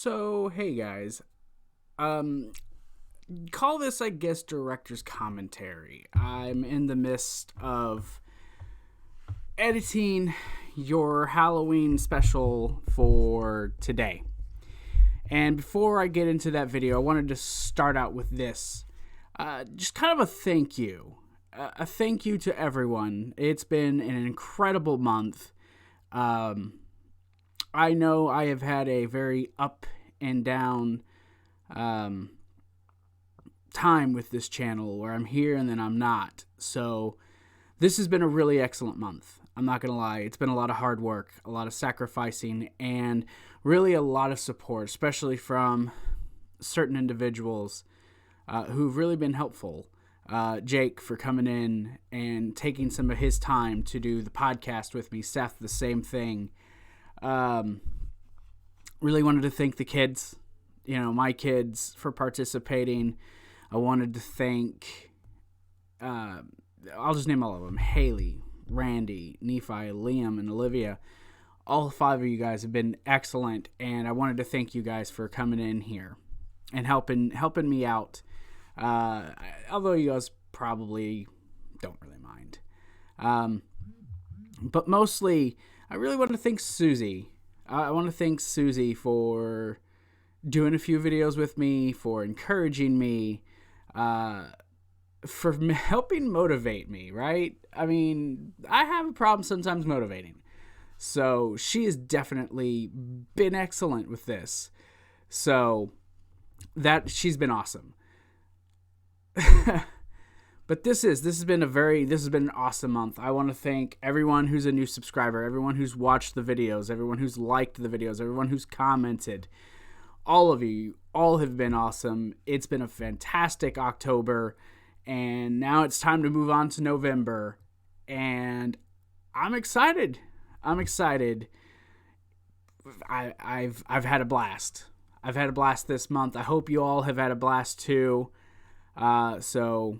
So, hey guys, call this, I guess, director's commentary. I'm in the midst of editing your Halloween special for today. And before I get into that video, I wanted to start out with this. Just kind of a thank you. A thank you to everyone. It's been an incredible month. I know I have had a very up and down time with this channel where I'm here and then I'm not. So this has been a really excellent month. I'm not going to lie. It's been a lot of hard work, a lot of sacrificing, and really a lot of support, especially from certain individuals who've really been helpful. Jake for coming in and taking some of his time to do the podcast with me. Seth, the same thing. Really wanted to thank the kids, my kids, for participating. I wanted to thank, I'll just name all of them: Haley, Randy, Nephi, Liam, and Olivia. All 5 of you guys have been excellent, and I wanted to thank you guys for coming in here and helping me out. Although you guys probably don't really mind. But mostly, I really want to thank Susie. I want to thank Susie for doing a few videos with me, for encouraging me, for helping motivate me, right? I mean, I have a problem sometimes motivating. So she has definitely been excellent with this. So she's been awesome. But this has been an awesome month. I want to thank everyone who's a new subscriber, everyone who's watched the videos, everyone who's liked the videos, everyone who's commented. All of you all have been awesome. It's been a fantastic October, and now it's time to move on to November, and I'm excited. I've had a blast. I've had a blast this month. I hope you all have had a blast too. So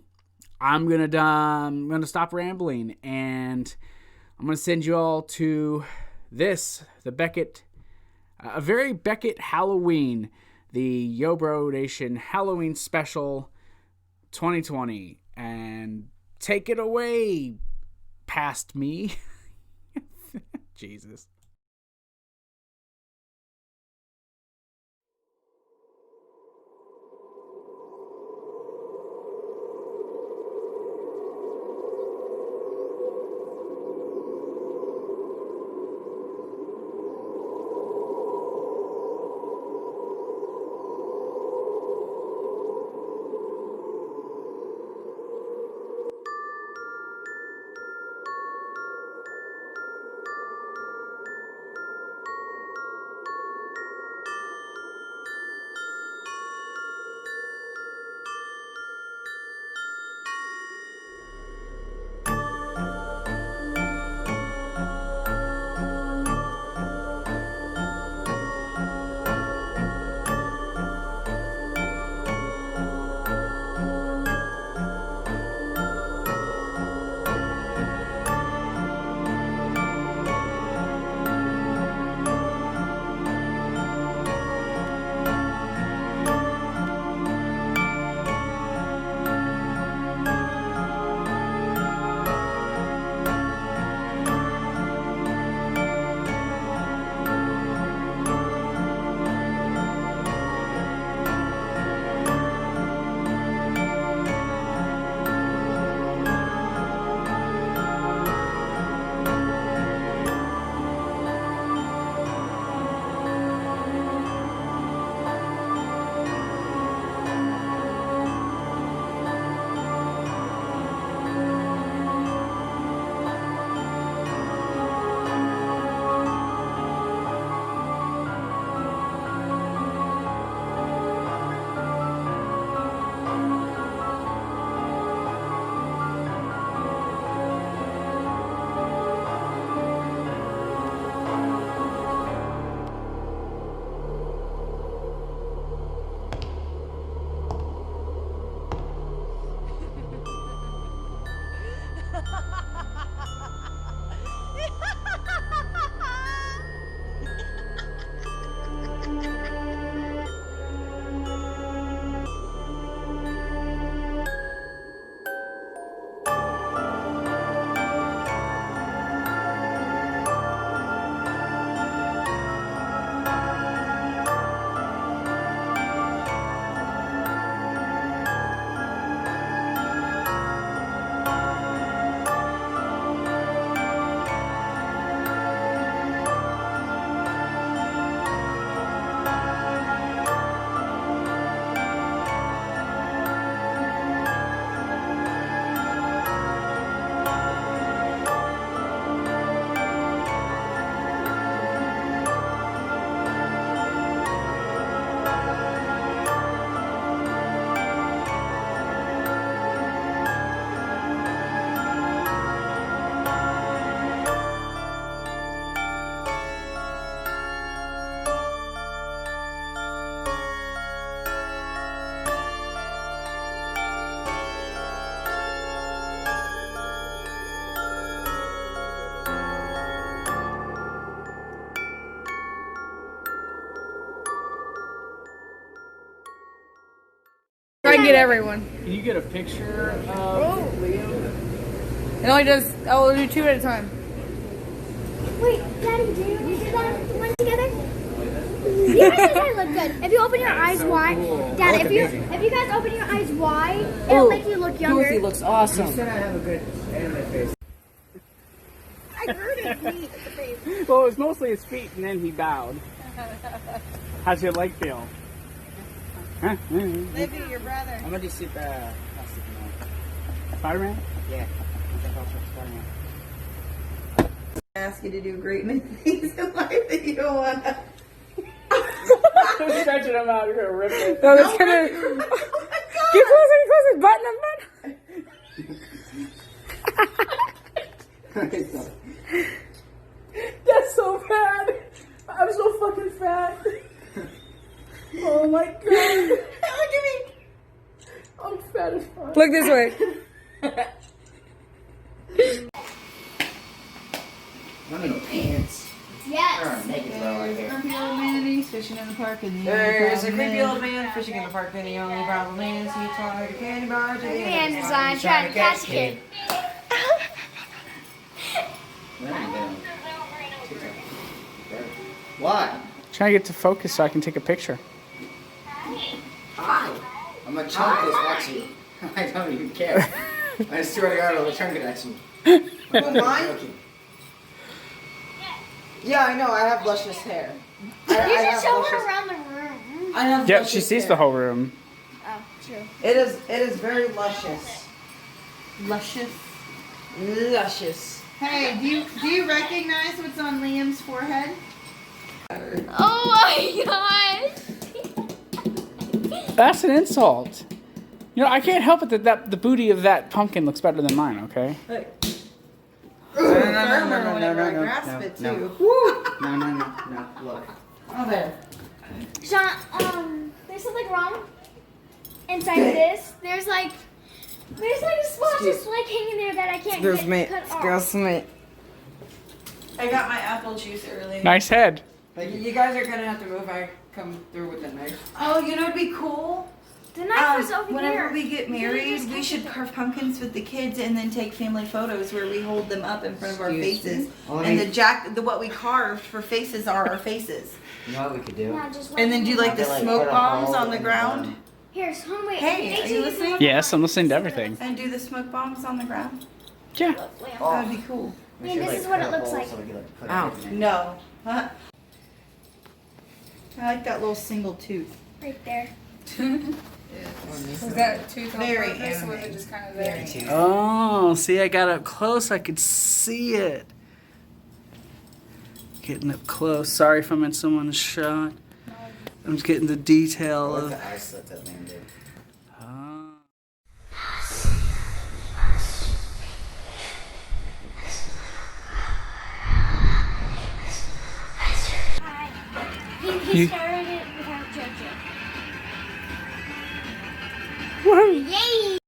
I'm gonna stop rambling, and I'm gonna send you all to the Beckette, a very Beckette Halloween, the Yo Bro Nation Halloween Special 2020, and take it away, past me. Jesus. I can get everyone. Can you get a picture of Liam? It only does. I'll do 2 at a time. Wait, Daddy, do you do that one together? You guys look good. If you open your eyes wide, Dad, if you guys open your eyes wide, it'll make you look younger. Goofy looks awesome. You said I have a good anime face. I heard his feet at the face. Well, it was mostly his feet, and then he bowed. How's your leg feel? Huh? Livy, your brother. I'm gonna do super. Spider-Man? Yeah. Spider-Man. Ask you to do great many things in life that you don't want to. I'm stretching him out. You're gonna rip it. No, that's gonna. Get closer, button him. That's so bad. I'm so fucking fat. Oh my god. Look at me. I'm fat as fuck. Look this way. I'm in pants. Yes. Naked bro right here. Creepy old man and he's fishing in the park and the There's a creepy old man fishing in the park and the only problem is he tried a candy bar to the Man design trying to catch a kid. Why? Trying to get to focus so I can take a picture. Hi. I'm a chunk this watching. I don't even care. I swear to God, I'll chunk it at you. Who, mine? Yeah, I know. I have luscious hair. You should show her around the room. I have Yep, luscious she sees hair. the whole room. Oh, true. It is very luscious. Luscious. Luscious. Hey, do you recognize what's on Liam's forehead? Oh my gosh. That's an insult. You know, I can't help it that the booty of that pumpkin looks better than mine, okay? Hey. No, Whenever I grasp no, it no. too. No, look. Oh, there. Sean, there's something wrong inside this. There's like a spot just like hanging there that I can't get cut off. me. I got my apple juice early. Nice head. You guys are gonna have to move. I come through with a knife. Oh, you know what'd be cool? The knife was over Whenever here. we get married, just we cut should it. carve pumpkins with the kids and then take family photos where we hold them up in front of our Excuse faces. me? Well, And I- what we carved for faces are our faces. You know what we could do? Yeah, just And then do like the Like, smoke put a bombs hole on the in ground. Here, Sean, wait. Hey, are you listening? Yes, I'm listening to everything. And do the smoke bombs on the ground. Yeah. Wait, Oh. That would be cool. We And should, this is like, what cut it a looks hole like. so we could, like, put Ow. everything in. No. Huh? I like that little single tooth. right there. Was that tooth on Very purpose, or was anime. it just kind of there? Oh, see, I got up close. I could see it. Getting up close. Sorry if I'm in someone's shot. I'm just getting the detail What of. the eye slit that man did. Oh. He You- started it without JoJo. Woohoo. Yay!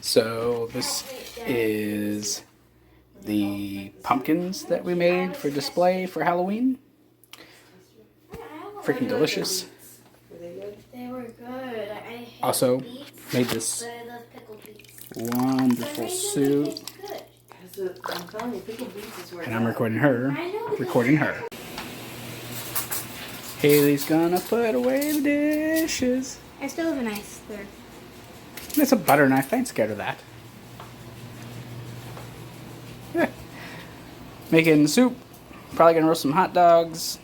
So this is the pumpkins that we made for display for Halloween. Freaking delicious. They were good. I hate Also beets, made this but I love pickled beets. wonderful soup, It's good. I'm telling you, pickled beets is where and I'm recording her. I know. Recording her. Haley's gonna put away the dishes. I still have a knife there. It's a butter knife. I ain't scared of that. Yeah. Making soup. Probably gonna roast some hot dogs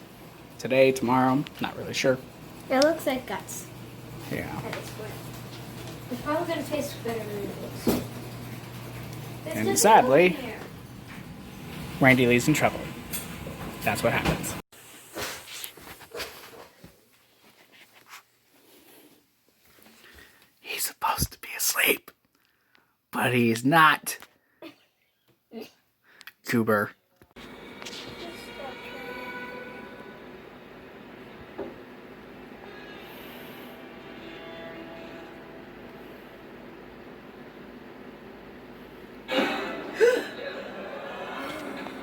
today, tomorrow. Not really sure. It looks like guts Yeah. at this point. It's probably gonna taste better than it looks. This And doesn't sadly- go in there. Randy Lee's in trouble. That's what happens. He's supposed to be asleep, but he's not. Goober.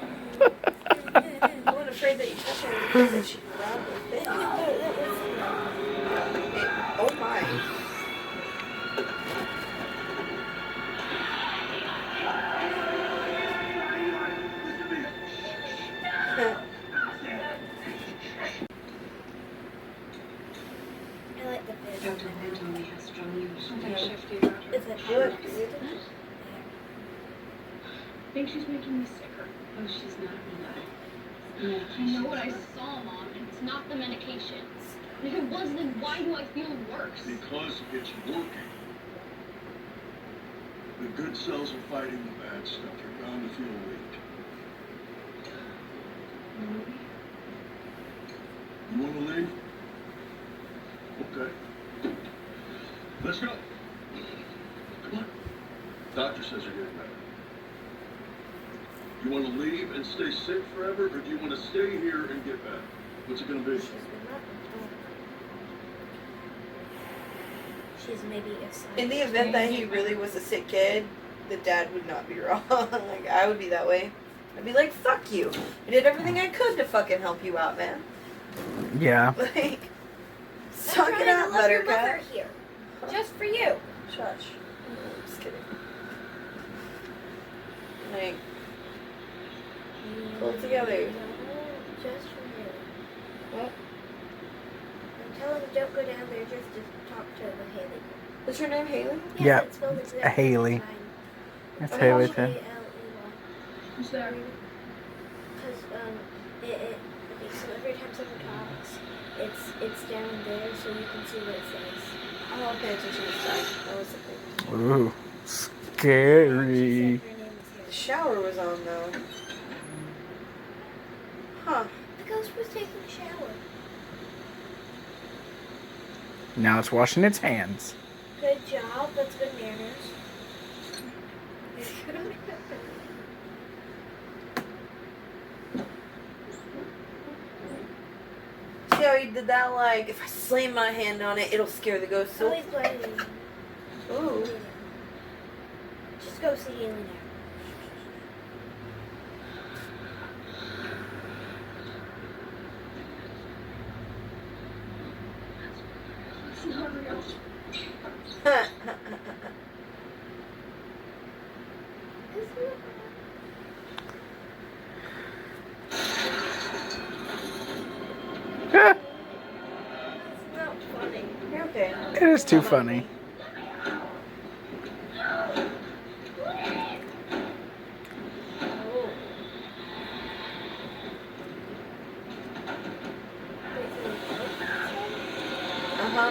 I wasn't afraid that you touched her because she grabbed with it. Oh my. split the fish. Dr. Pitt only has strong night shift fever. Is it Look. I think she's making me sicker. Oh, she's not, Eli. No. I know what I saw, Mom, and it's not the medication. And if it was, then why do I feel worse? Because it's working. The good cells are fighting the bad stuff. You're bound to feel weak. You want to leave? Okay. Let's go. Come on. Doctor says you're getting better. You want to leave and stay sick forever, or do you want to stay here and get better? What's it going to be? She's maybe a science. In the event that he really was a sick kid, the dad would not be wrong. Like, I would be that way. I'd be like, fuck you. I did everything I could to fucking help you out, man. Yeah. Like, suck it up, Buttercup. Here, just for you. Shush. I'm just kidding. Like, pull it together. Just for you. What? And tell him don't go down there just to talk to Haley. What's your name, Haley? Yeah, it's spelled exactly Haley. the same. That's Haley too. Haley. Who's there? Because okay, so every time someone talks, it's down there so you can see what it says. Oh, I'll pay attention to stuff. That was the thing. Ooh, scary. The shower was on though. Huh. The ghost was taking a shower. Now it's washing its hands. Good job. That's good manners. See how he did that? Like, if I slam my hand on it, it'll scare the ghost. Always blaming. Ooh. Just go see Haley now. It's not real. It's not funny. You're okay. It is too funny.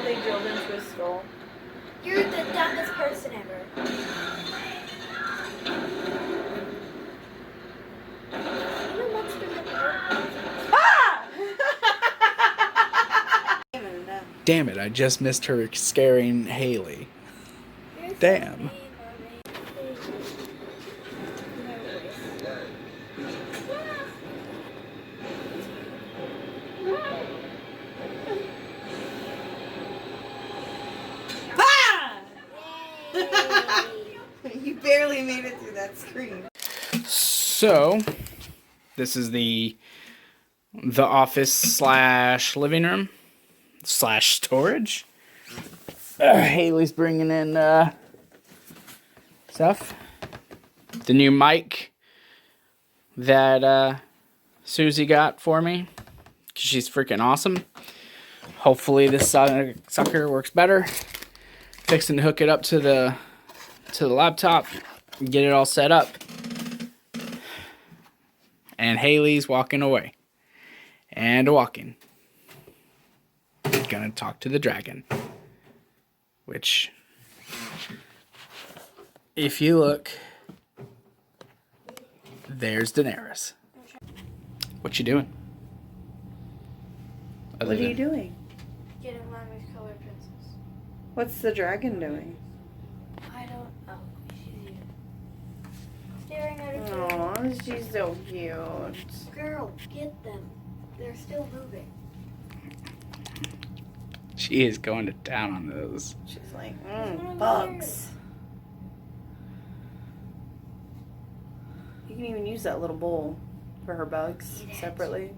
They drilled into his skull. You're the dumbest person ever. Damn it, I just missed her scaring Haley. Damn. You barely made it through that screen. So, this is the office slash living room slash storage. Haley's bringing in stuff. The new mic that Susie got for me. She's freaking awesome. Hopefully this sucker works better. Fixing to hook it up to the laptop. Get it all set up. And Haley's walking away. And walking. Gonna talk to the dragon. Which, if you look, there's Daenerys. What you doing? What are you doing? Getting Mama's color pencils. What's the dragon doing? I don't. Oh, she's here. Staring at her. Oh, she's so cute. Girl, get them. They're still moving. She is going to town on those. She's like, bugs. You can even use that little bowl for her bugs separately.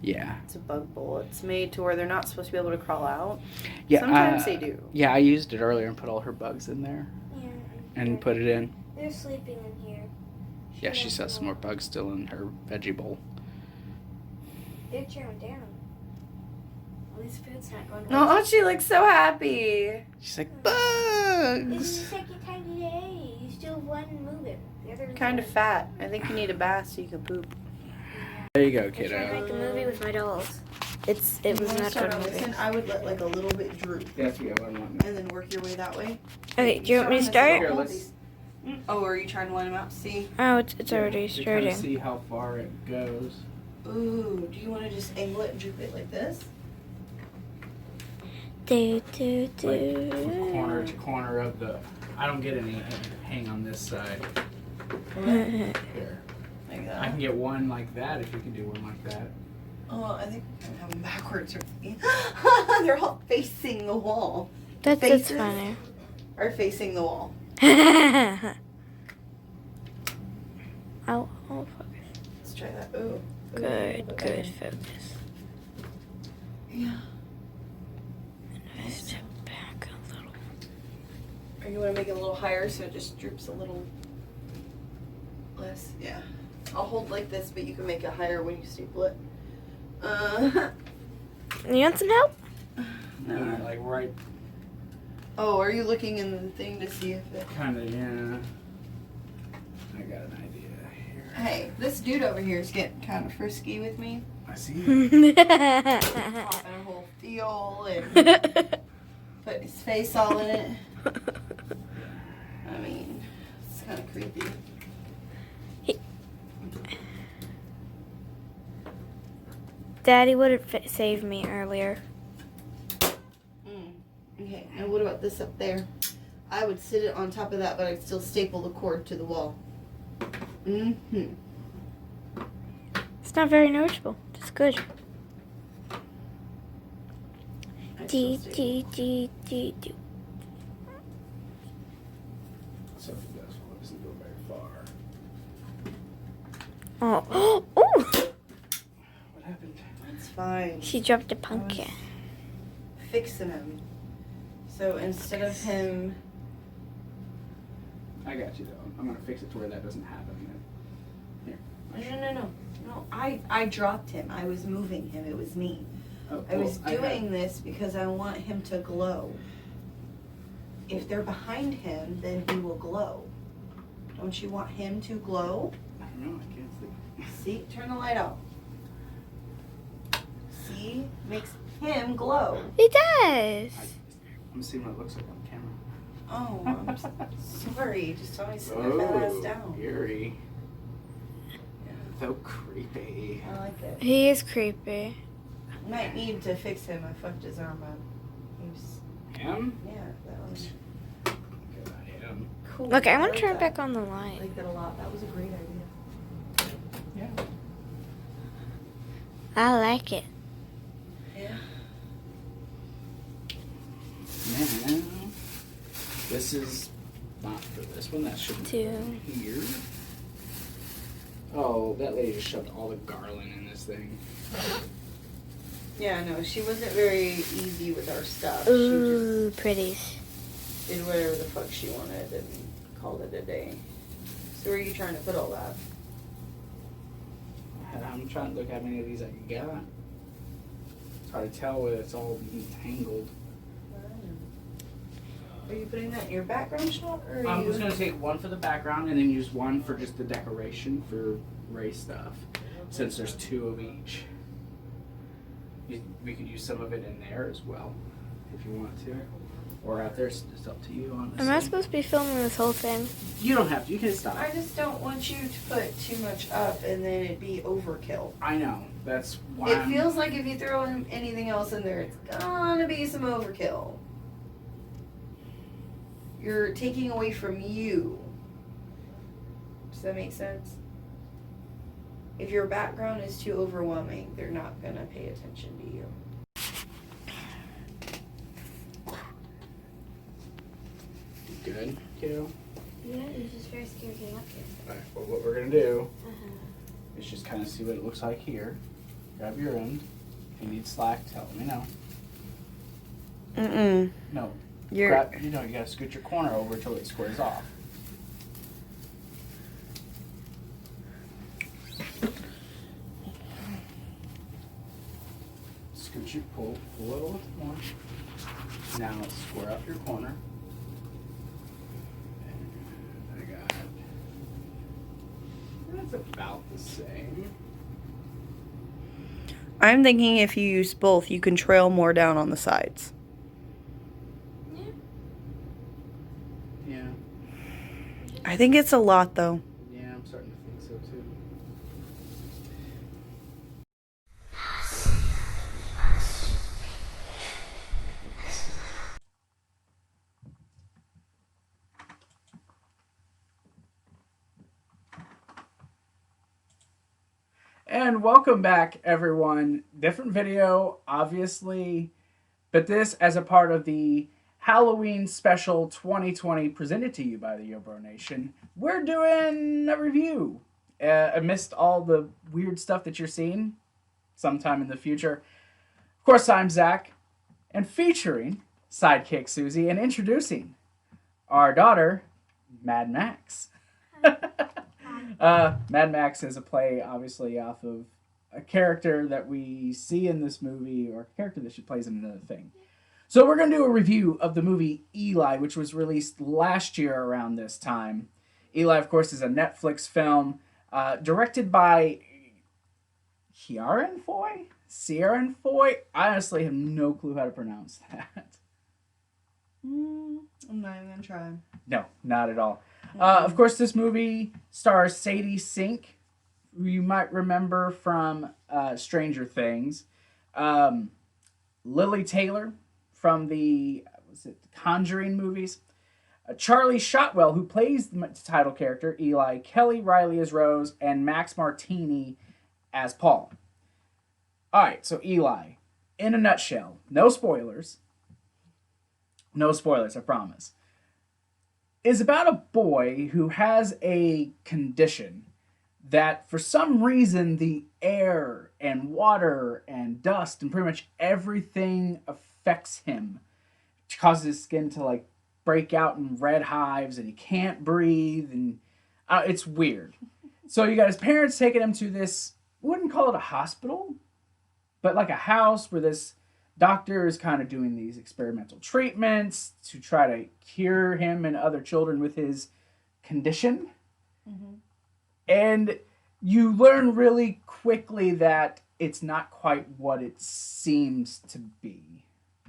Yeah. It's a bug bowl. It's made to where they're not supposed to be able to crawl out. Yeah. Sometimes they do. Yeah, I used it earlier and put all her bugs in there. Yeah. And put it in. They're sleeping in here. Yeah, she has some more bugs still in her veggie bowl. They're chowing down. This food's not going to Oh, she looks so happy. She's like, This bugs. is your second time today. You still have one moving. The other Kind of fat. I think you need a bath so you can poop. There you go, I tried to kiddo. make a movie with my dolls. It You was want to not start good on movie. this end? I would let like a little bit droop, That's what I want. and then work your way that way. Okay, do you want me to on this start? little Here, piece. Oh, are you trying to line them out? See? Oh, it's already To kind of starting. see how far it goes. Ooh, do you want to just angle it and droop it like this? Do, Like from corner to corner of the. I don't get any hang on this side. Here. Like I that. can get one like that if you can do one like that. Oh, I think I have them backwards. They're all facing the wall. That's Faces funny. Are facing the wall. Oh, focus. Let's try that. Ooh. Good Okay. focus. Yeah. I step back a little. Or you want to make it a little higher so it just droops a little less? Yeah. I'll hold like this, but you can make it higher when you staple it. You want some help? No. Like right, Oh, are you looking in the thing to see if it... kind of, yeah. I got an idea here. Hey, this dude over here is getting kind of frisky with me. I see. Popping a whole deal and putting his face all in it. I mean, it's kind of creepy. Daddy would have saved me earlier. Okay, and what about this up there? I would sit it on top of that, but I'd still staple the cord to the wall. Mm-hmm. It's not very noticeable. It's good. I'd still staple. Do. So if this one doesn't go very far. Oh. Ooh! What happened? It's fine. She dropped a pumpkin. Fixing him. So instead of him... I got you though. I'm gonna fix it to where that doesn't happen. Here. No, I dropped him. I was moving him. It was me. Oh, I was well, doing this because I want him to glow. If they're behind him, then he will glow. Don't you want him to glow? I don't know. I can't see. See? Turn the light off. See? Makes him glow. It does. I'm seeing what it looks like on camera. Oh, I'm sorry. Just tell me to sit my fat ass down. Eerie. So creepy. I like it. He is creepy. Might need to fix him. I fucked his arm up. He's, Him? yeah, that was Good about him. cool. Look, I want like to turn it that. back on the I light. like that a lot. That was a great idea. Yeah. I like it. Yeah. Now, this is not for this one. That shouldn't be Two. here. Oh, that lady just shoved all the garland in this thing. Yeah, no, she wasn't very easy with our stuff. Ooh, pretties. She just did whatever the fuck she wanted and called it a day. So where are you trying to put all that? I'm trying to look how many of these I can get. It's hard to tell whether it's all entangled. Are you putting that in your background shot, or are I'm you? just gonna take one for the background and then use one for just the decoration for Ray stuff, since there's two of each. We could use some of it in there as well, if you want to, or out there. It's up to you. Honestly, Am I supposed to be filming this whole thing? You don't have to. You can stop. I just don't want you to put too much up and then it be overkill. I know. That's why. It feels like if you throw in anything else in there, it's gonna be some overkill. You're taking away from you. Does that make sense? If your background is too overwhelming, they're not gonna pay attention to you. Good, kiddo. Yeah, he's just very scared getting up here. Alright, well, what we're gonna do is just kind of see what it looks like here. Grab your end. If you need slack, let me know. Mm-mm. No. You're... Grab, you gotta scoot your corner over until it squares off. Scoot push it, pull a little more. Now square up your corner. And I got, that's about the same. I'm thinking if you use both, you can trail more down on the sides. Yeah. I think it's a lot, though. Yeah, I'm starting to think so too. And welcome back, everyone. Different video, obviously, but this as a part of the Halloween Special 2020 presented to you by the Yobro Nation. We're doing a review amidst all the weird stuff that you're seeing sometime in the future. Of course, I'm Zach, and featuring sidekick Susie and introducing our daughter, Mad Max. Mad Max is a play, obviously, off of a character that we see in this movie, or a character that she plays in another thing. So we're going to do a review of the movie Eli, which was released last year around this time. Eli, of course, is a Netflix film directed by Ciaran Foy? I honestly have no clue how to pronounce that. I'm not even going to try. No, not at all. Of course, this movie stars Sadie Sink, who you might remember from Stranger Things. Lily Taylor from the Conjuring movies. Charlie Shotwell, who plays the title character, Eli. Kelly Riley as Rose. And Max Martini as Paul. All right, so Eli, in a nutshell, no spoilers. No spoilers, I promise. Is about a boy who has a condition that for some reason the air and water and dust and pretty much everything affects him. It causes his skin to like break out in red hives and he can't breathe and it's weird. So you got his parents taking him to this, wouldn't call it a hospital, but like a house where this doctor is kind of doing these experimental treatments to try to cure him and other children with his condition. Mm-hmm. And you learn really quickly that it's not quite what it seems to be.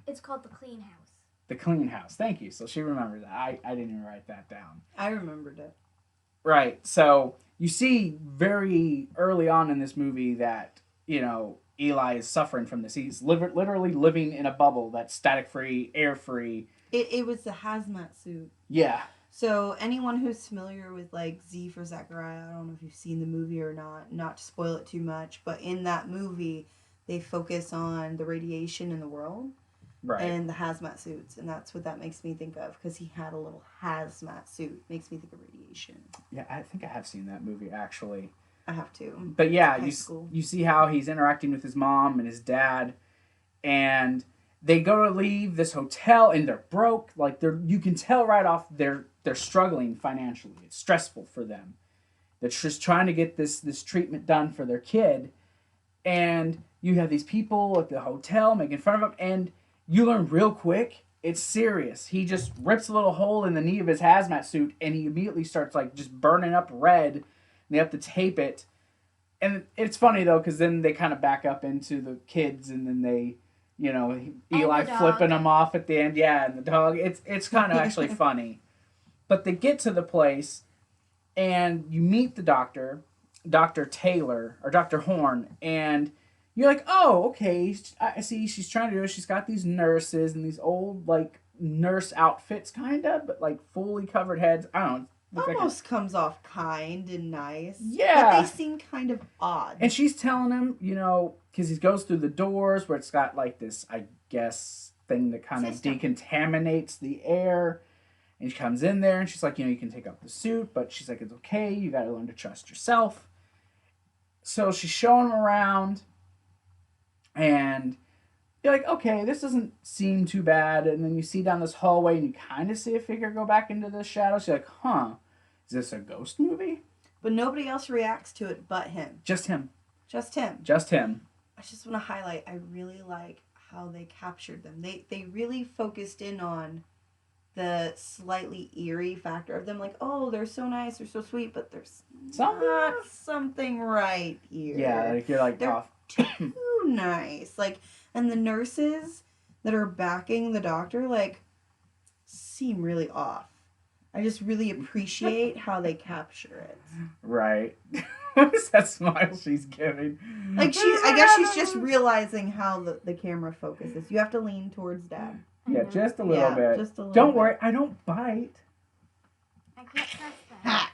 It's called The Clean House. The Clean House. Thank you. So she remembered that. I didn't even write that down. I remembered it. Right. So you see very early on in this movie that, you know, Eli is suffering from this. He's literally living in a bubble that's static-free, air-free. It was the hazmat suit. Yeah. So anyone who's familiar with like Z for Zachariah, I don't know if you've seen the movie or not to spoil it too much, but in that movie, they focus on the radiation in the world. Right. And the hazmat suits. And that's what that makes me think of, because he had a little hazmat suit. Makes me think of radiation. Yeah, I think I have seen that movie, actually. I have to. But yeah, you see how he's interacting with his mom and his dad, and they go to leave this hotel and they're broke. Like you can tell right off they're struggling financially. It's stressful for them. They're just trying to get this treatment done for their kid, and you have these people at the hotel making fun of him, and you learn real quick it's serious. He just rips a little hole in the knee of his hazmat suit, and he immediately starts like just burning up red. They have to tape it. And it's funny, though, because then they kind of back up into the kids, and then they, you know, Eli flipping them off at the end. Yeah, and the dog. It's kind of actually funny. But they get to the place, and you meet the doctor, Dr. Taylor, or Dr. Horn, and you're like, oh, okay, I see she's trying to do it. She's got these nurses and these old, like, nurse outfits, kind of, but, like, fully covered heads. I don't know. Almost comes off kind and nice. Yeah. But they seem kind of odd. And she's telling him, you know, because he goes through the doors where it's got like this, I guess, thing that kind of decontaminates the air. And she comes in there and she's like, you know, you can take off the suit, but she's like, it's okay. You got to learn to trust yourself. So she's showing him around, and you're like, okay, this doesn't seem too bad. And then you see down this hallway and you kind of see a figure go back into the shadows. You're like, huh, is this a ghost movie? But nobody else reacts to it but him. Just him. Just him. Just him. I just want to highlight, I really like how they captured them. They really focused in on the slightly eerie factor of them, like, oh, they're so nice, they're so sweet, but there's not something right here. Yeah, like you're like they're off. too nice. Like, and the nurses that are backing the doctor, like, seem really off. I just really appreciate how they capture it. Right. What is that smile she's giving? Like, I guess she's just realizing how the camera focuses. You have to lean towar's Dad. Yeah, just a little bit. Just a little Don't bit. worry, I don't bite. I can't trust that.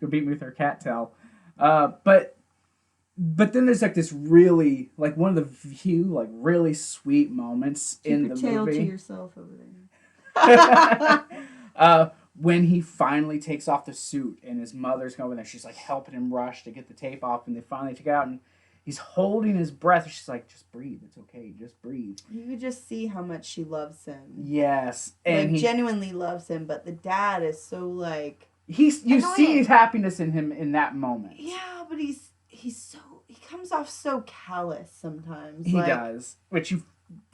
You'll beat me with her cat tail. But then there's like this really, like one of the few like really sweet moments Keep in your the tail movie. to yourself over there. When he finally takes off the suit and his mother's going there, she's like helping him rush to get the tape off, and they finally take it out and he's holding his breath. She's like, just breathe. It's okay. Just breathe. You could just see how much she loves him. Yes. And like, he genuinely loves him, but the dad is so, like... you annoying. see his happiness in him in that moment. Yeah, but he comes off so callous sometimes. He like, does. Which you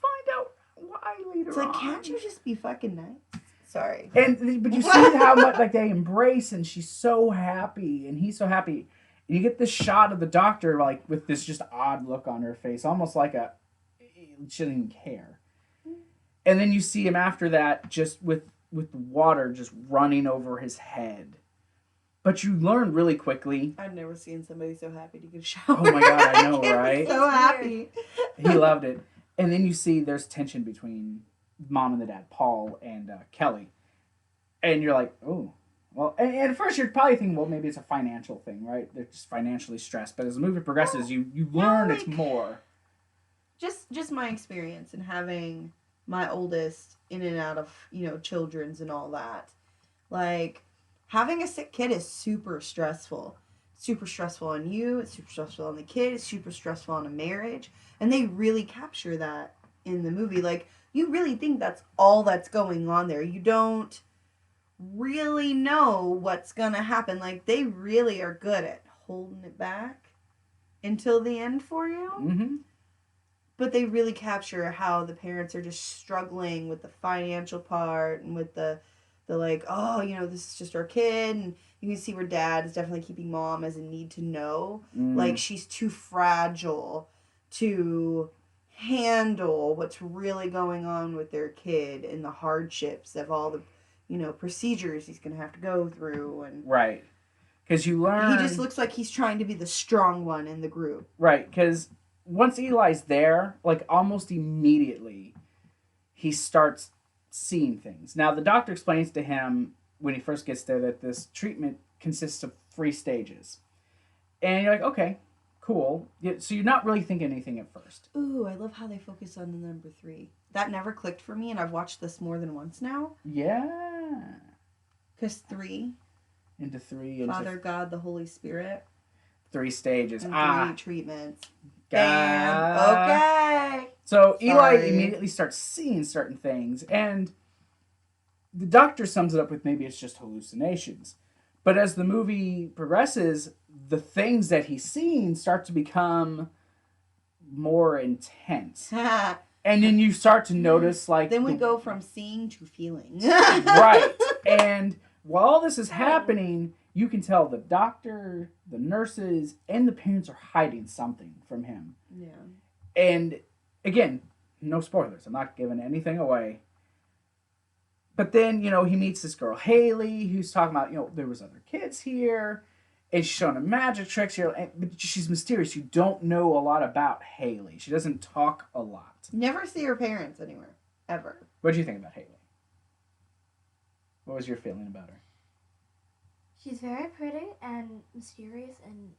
find out why later It's like, on. can't you just be fucking nice? Sorry. But you see how much like they embrace, and she's so happy, and he's so happy. And you get this shot of the doctor like with this just odd look on her face, almost like she doesn't even care. And then you see him after that, just with the water just running over his head. But you learn really quickly. I've never seen somebody so happy to get a shower. Oh my god, I know, right? So happy. He loved it. And then you see there's tension between mom and the dad, Paul and Kelly. And you're like, oh. Well, and at first you're probably thinking, well, maybe it's a financial thing, right? They're just financially stressed. But as the movie progresses, you learn it's more. Just my experience in having my oldest in and out of, children's and all that. Like, having a sick kid is super stressful. Super stressful on you. It's super stressful on the kid. It's super stressful on a marriage. And they really capture that in the movie. Like, you really think that's all that's going on there. You don't really know what's gonna happen. Like, they really are good at holding it back until the end for you. Mm-hmm. But they really capture how the parents are just struggling with the financial part and with the like, oh, this is just our kid. And you can see where dad is definitely keeping mom as a need to know. Like, she's too fragile to handle what's really going on with their kid and the hardships of all the, procedures he's going to have to go through. And Right. Because you learn... he just looks like he's trying to be the strong one in the group. Right, because once Eli's there, like, almost immediately, he starts seeing things. Now, the doctor explains to him when he first gets there that this treatment consists of 3 stages. And you're like, okay, cool. So you're not really thinking anything at first. Ooh, I love how they focus on the number 3. That never clicked for me, and I've watched this more than once now. Yeah. Because 3. Into 3. Into Father, God, the Holy Spirit. 3 stages. And 3 treatments. God. Okay. So Eli Sorry. immediately starts seeing certain things, and the doctor sums it up with maybe it's just hallucinations. But as the movie progresses, the things that he's seeing start to become more intense. And then you start to notice, like... Then we go from seeing to feeling. Right. And while all this is happening, you can tell the doctor, the nurses, and the parents are hiding something from him. Yeah. And, again, no spoilers. I'm not giving anything away. But then, he meets this girl, Haley, who's talking about, there was other kids here. And she's showing him magic tricks here. But she's mysterious. You don't know a lot about Haley. She doesn't talk a lot. Never see her parents anywhere. Ever. What did you think about Haley? What was your feeling about her? She's very pretty and mysterious and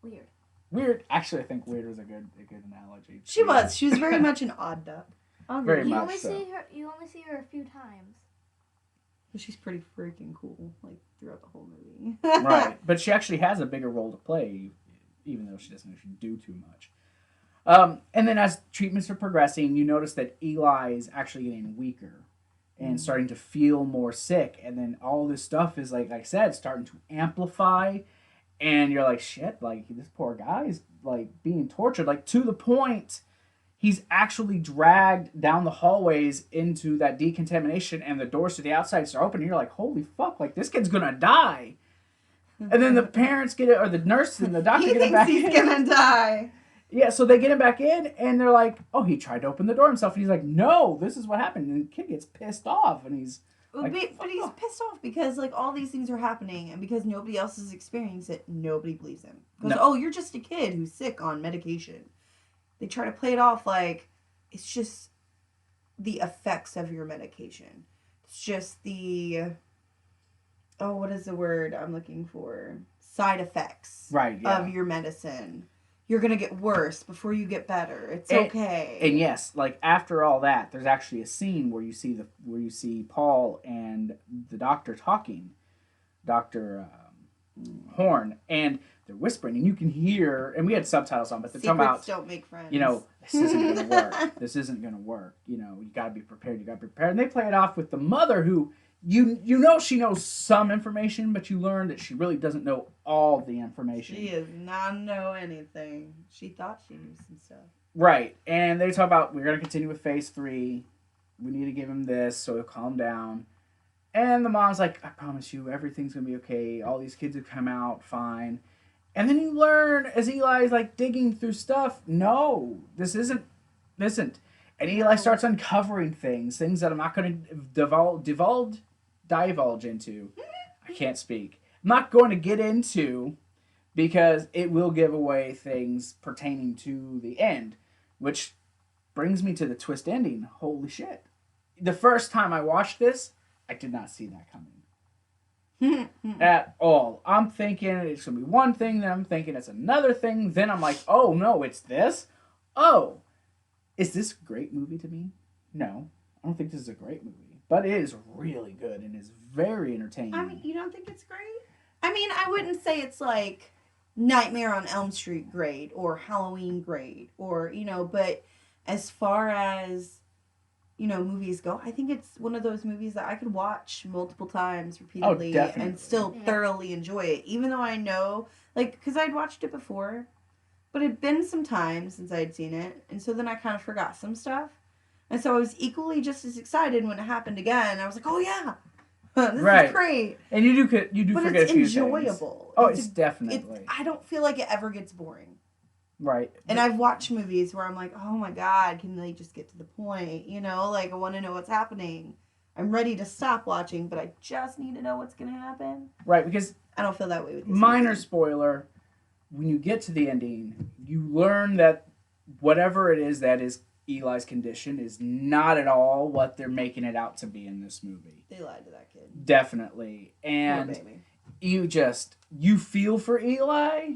weird. Weird. Actually, I think weird was a good analogy. She was. She was very much an odd duck. Very You much only so. you only see her a few times. But she's pretty freaking cool, like, throughout the whole movie. Right. But she actually has a bigger role to play, even though she doesn't actually do too much. And then as treatments are progressing, you notice that Eli is actually getting weaker and starting to feel more sick. And then all this stuff is, like I said, starting to amplify. And you're like, shit, like, this poor guy's, like, being tortured. Like, to the point, he's actually dragged down the hallways into that decontamination, and the doors to the outside are open, and you're like, holy fuck, like, this kid's gonna die. And then the parents get it, or the nurse and the doctor get him back in. He thinks he's gonna die. Yeah, so they get him back in, and they're like, oh, he tried to open the door himself. And he's like, no, this is what happened. And the kid gets pissed off, and he's like, but he's pissed off because, like, all these things are happening, and because nobody else is experiencing it, nobody believes him. Because, oh, you're just a kid who's sick on medication. They try to play it off like it's just the effects of your medication. It's just the, oh, what is the word I'm looking for? Side effects of your medicine. You're going to get worse before you get better. It's okay. And yes, like, after all that, there's actually a scene where you see Paul and the doctor talking, Dr. Horn, and they're whispering, and you can hear, and we had subtitles on, but they're talking about, don't make friends. You know, this isn't going to work. This isn't going to work. You know, you got to be prepared. You got to be prepared. And they play it off with the mother who, you know she knows some information, but you learn that she really doesn't know all the information. She does not know anything. She thought she knew some stuff. Right. And they talk about, we're going to continue with phase 3. We need to give him this so he'll calm down. And the mom's like, I promise you, everything's going to be okay. All these kids have come out fine. And then you learn, as Eli's, like, digging through stuff, no, this isn't. And Eli starts uncovering things that I'm not going to divulge into. I can't speak. I'm not going to get into, because it will give away things pertaining to the end, which brings me to the twist ending. Holy shit. The first time I watched this, I did not see that coming. At all. I'm thinking it's going to be one thing, then I'm thinking it's another thing, then I'm like, oh no, it's this? Oh, is this a great movie to me? No, I don't think this is a great movie. But it is really good and is very entertaining. I mean, you don't think it's great? I mean, I wouldn't say it's like Nightmare on Elm Street great or Halloween great or, you know, but as far as, you know, movies go, I think it's one of those movies that I could watch multiple times repeatedly and still thoroughly enjoy it. Even though I know, like, because I'd watched it before, but it'd been some time since I'd seen it. And so then I kind of forgot some stuff. And so I was equally just as excited when it happened again. I was like, oh yeah, this is great. And you do forget a few things. But it's enjoyable. Oh, it's definitely. I don't feel like it ever gets boring. Right. And I've watched movies where I'm like, oh my God, can they just get to the point? You know, like, I want to know what's happening. I'm ready to stop watching, but I just need to know what's going to happen. Right, because I don't feel that way with this minor movie. Spoiler, when you get to the ending, you learn that whatever it is that is Eli's condition is not at all what they're making it out to be in this movie. They lied to that kid. Definitely. And you feel for Eli,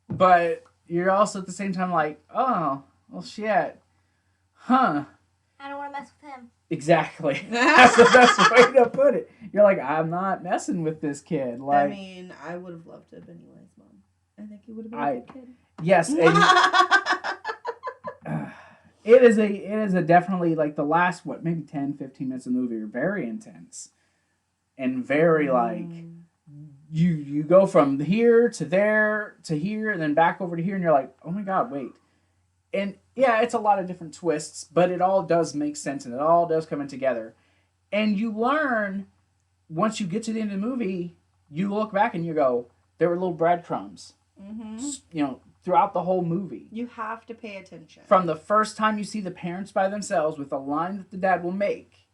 but you're also at the same time like, oh, well, shit. Huh. I don't want to mess with him. Exactly. That's the best way to put it. You're like, I'm not messing with this kid. Like, I mean, I would have loved to have been Eli's mom. I think he would have been a good kid. Yes. It is a definitely, like, the last, maybe 10, 15 minutes of the movie are very intense. And very, like, you go from here to there to here and then back over to here and you're like, oh my God, wait. And yeah, it's a lot of different twists, but it all does make sense and it all does come in together. And you learn, once you get to the end of the movie, you look back and you go, there were little breadcrumbs, you know, throughout the whole movie. You have to pay attention. From the first time you see the parents by themselves with a line that the dad will make,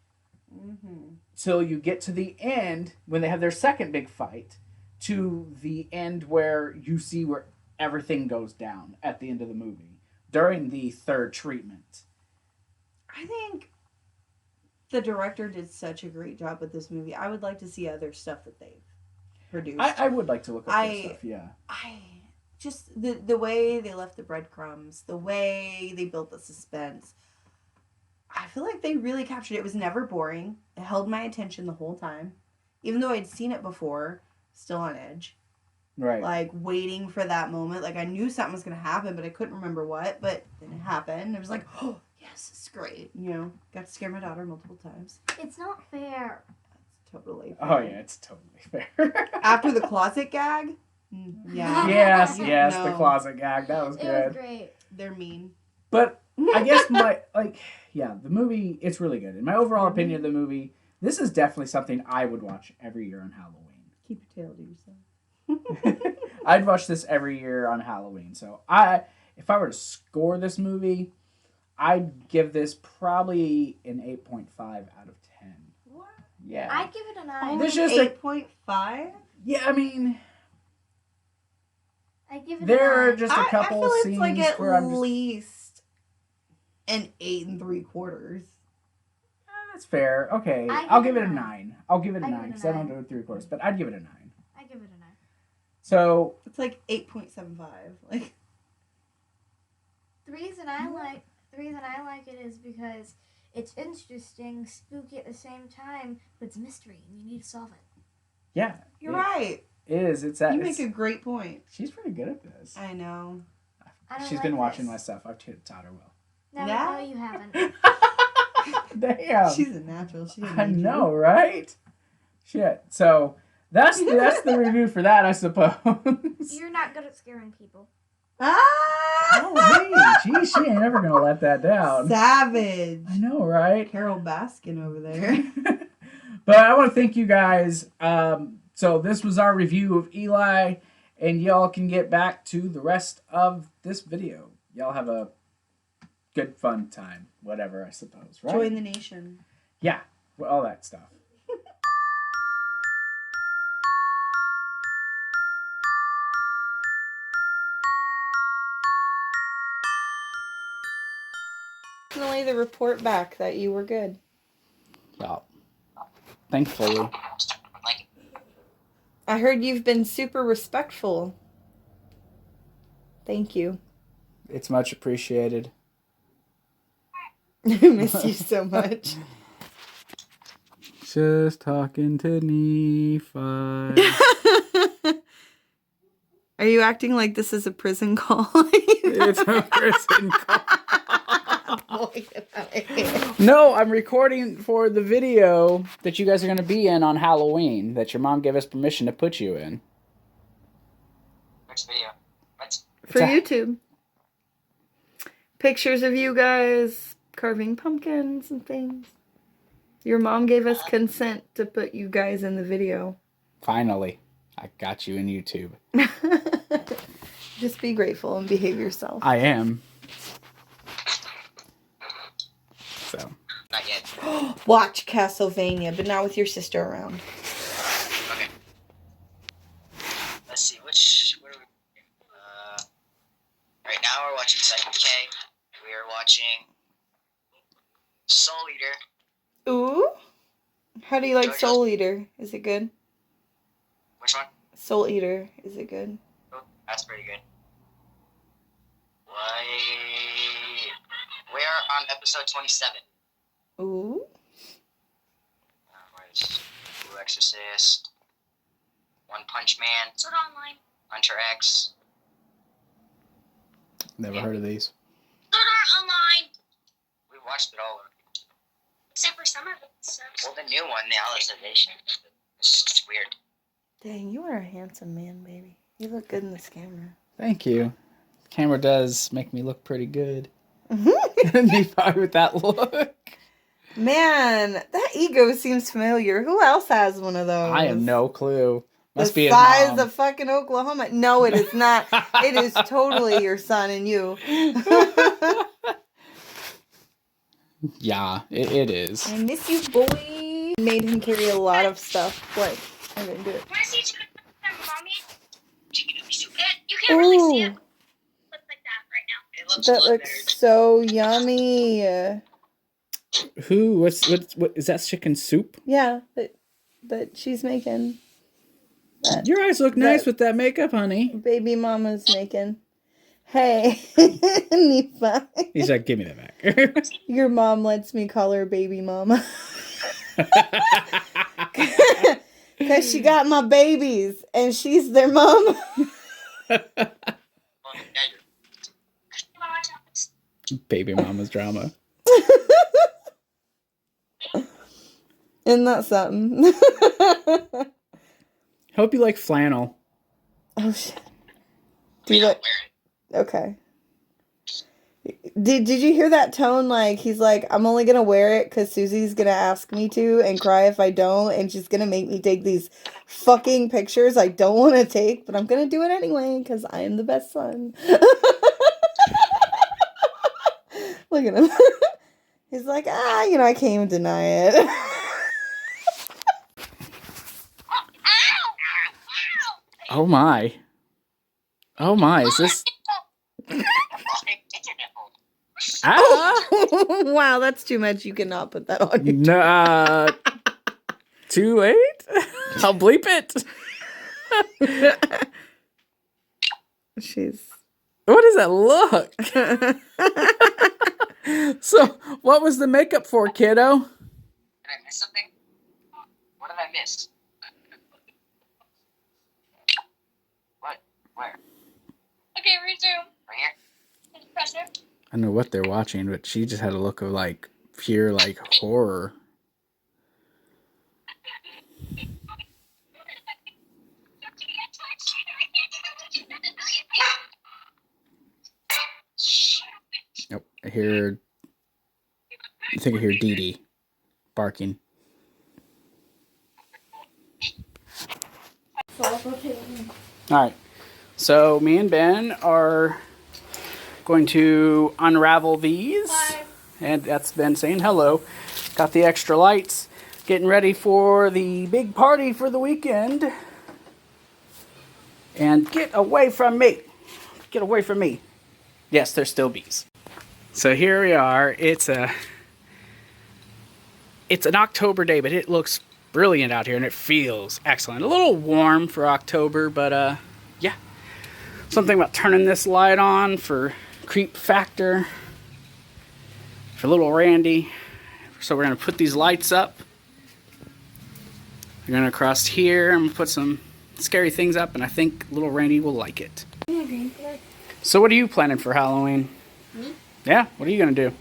till you get to the end, when they have their second big fight, to the end where you see where everything goes down at the end of the movie, during the third treatment. I think the director did such a great job with this movie. I would like to see other stuff that they've produced. I would like to look at this stuff, yeah. Just the way they left the breadcrumbs, the way they built the suspense. I feel like they really captured it. It was never boring. It held my attention the whole time. Even though I'd seen it before, still on edge. Right. Like, waiting for that moment. Like, I knew something was going to happen, but I couldn't remember what. But then it happened. It was like, oh, yes, it's great. You know, got to scare my daughter multiple times. It's not fair. totally fair. Oh yeah, it's totally fair. After the closet gag? Yeah. Yes, No. the closet gag. That was It good. was great. They're mean. But I guess the movie, it's really good. In my overall opinion of the movie, this is definitely something I would watch every year on Halloween. Keep your tail to yourself. I'd watch this every year on Halloween. So if I were to score this movie, I'd give this probably an 8.5 out of 10. What? Yeah. I'd give it a 9. There's just 8.5? Yeah, I mean, I'd give it there a are 9. just a couple I feel scenes it's like at where I'm just... least an 8 3/4. That's fair. Okay, I'll give it a 9. I'll give it a 9 because I don't do it 3/4, but I'd give it a 9. I give it a 9. So it's like 8.75. Like The reason I like it is because it's interesting, spooky at the same time, but it's a mystery and you need to solve it. yeah, you're right. It is. It's You make a great point. She's pretty good at this. I know. She's been watching my stuff. I've taught her well. No, you haven't. Damn. She's a natural. I know, right? Shit. So that's the review for that, I suppose. You're not good at scaring people. Oh, hey, geez, she ain't ever gonna let that down. Savage. I know, right? Carol Baskin over there. But I want to thank you guys. So this was our review of Eli, and y'all can get back to the rest of this video. Y'all have a good, fun time. Whatever, I suppose, right? Join the nation. Yeah, all that stuff. Definitely the report back that you were good. Yeah. Thankfully. I heard you've been super respectful. Thank you. It's much appreciated. I miss you so much. Just talking to Nephi. Are you acting like this is a prison call? It's a prison call. No, I'm recording for the video that you guys are going to be in on Halloween that your mom gave us permission to put you in. Which video? What? For YouTube. Pictures of you guys carving pumpkins and things. Your mom gave us consent to put you guys in the video. Finally, I got you in YouTube. Just be grateful and behave yourself. I am. So. Not yet. Watch Castlevania, but not with your sister around. Okay. Let's see, what are we... right now we're watching Psychic K. We are watching Soul Eater. Ooh? How do you like JoJo's... Soul Eater? Is it good? Which one? Soul Eater. Is it good? Oh, that's pretty good. We are on episode 27. Ooh? Where's Blue Exorcist, One Punch Man, Sword Online. Hunter X. Never heard of these. Sword Art Online. We watched it all. Except for some of it. So. Well, the new one, the Alicization. It's just weird. Dang, you are a handsome man, baby. You look good in this camera. Thank you. The camera does make me look pretty good. Nephi with that look. Man, that ego seems familiar. Who else has one of those? I have no clue. Must be the his size mom. of fucking Oklahoma. No, it is not. It is totally your son and you. Yeah, it is. I miss you, boy. Made him carry a lot of stuff. What? I didn't do it. Want to see chicken mommy? You can't really see it. Looks like that right now. It looks That good looks so yummy. Who? What is that? Chicken soup? Yeah, that she's making. That Your eyes look nice with that makeup, honey. baby mama's making. Hey, Nephi. He's like, give me that back. Your mom lets me call her baby mama. Because she got my babies and she's their mom. Baby mama's drama. Isn't that something? Hope you like flannel. Oh shit. Do you like? Okay. Did you hear that tone? Like, he's like, I'm only gonna wear it because Susie's gonna ask me to and cry if I don't, and she's gonna make me take these fucking pictures I don't want to take, but I'm gonna do it anyway because I am the best son. Look at him. He's like, I can't even deny it. Oh my. Oh my, is this... Wow, that's too much. You cannot put that on your Nah. Too late? I'll bleep it. Jeez. What does that look? So, what was the makeup for, kiddo? Did I miss something? What did I miss? What? Where? Okay, resume. Right here? Pressure. I don't know what they're watching, but she just had a look of, like, pure, like, horror. Nope, I think I hear Dee Dee barking. Alright, so me and Ben are going to unravel these. Hi. And that's Ben saying hello. Got the extra lights. Getting ready for the big party for the weekend. And get away from me. Get away from me. Yes, there's still bees. So here we are. It's an October day, but it looks brilliant out here and it feels excellent. A little warm for October, but yeah. Something about turning this light on for creep factor for little Randy. So we're going to put these lights up. We're going to cross here. I'm going to put some scary things up, and I think little Randy will like it. So what are you planning for Halloween? Me? Yeah, what are you going to do?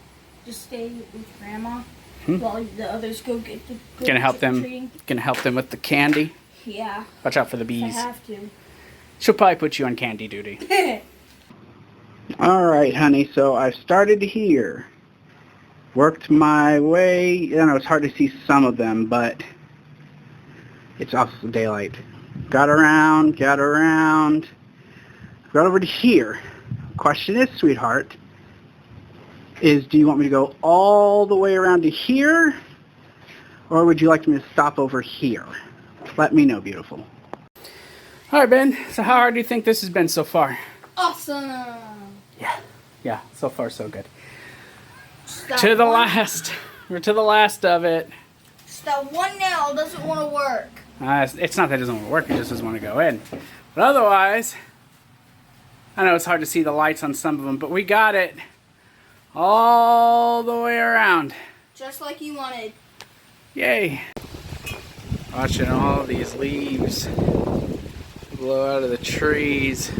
Just stay with Grandma while the others go get the Gonna help them with the candy? Yeah. Watch out for the bees. I have to. She'll probably put you on candy duty. Alright, honey, so I started here. Worked my way, it's hard to see some of them, but it's also daylight. Got around, got over to here. Question is, sweetheart, do you want me to go all the way around to here, or would you like me to stop over here? Let me know, beautiful. Alright, Ben, so how hard do you think this has been so far? Awesome. Yeah, so far so good. To the last. We're to the last of it. Just that one nail doesn't want to work. It's not that it doesn't want to work, it just doesn't want to go in. But otherwise, I know it's hard to see the lights on some of them, but we got it all the way around. Just like you wanted. Yay. Watching all these leaves blow out of the trees.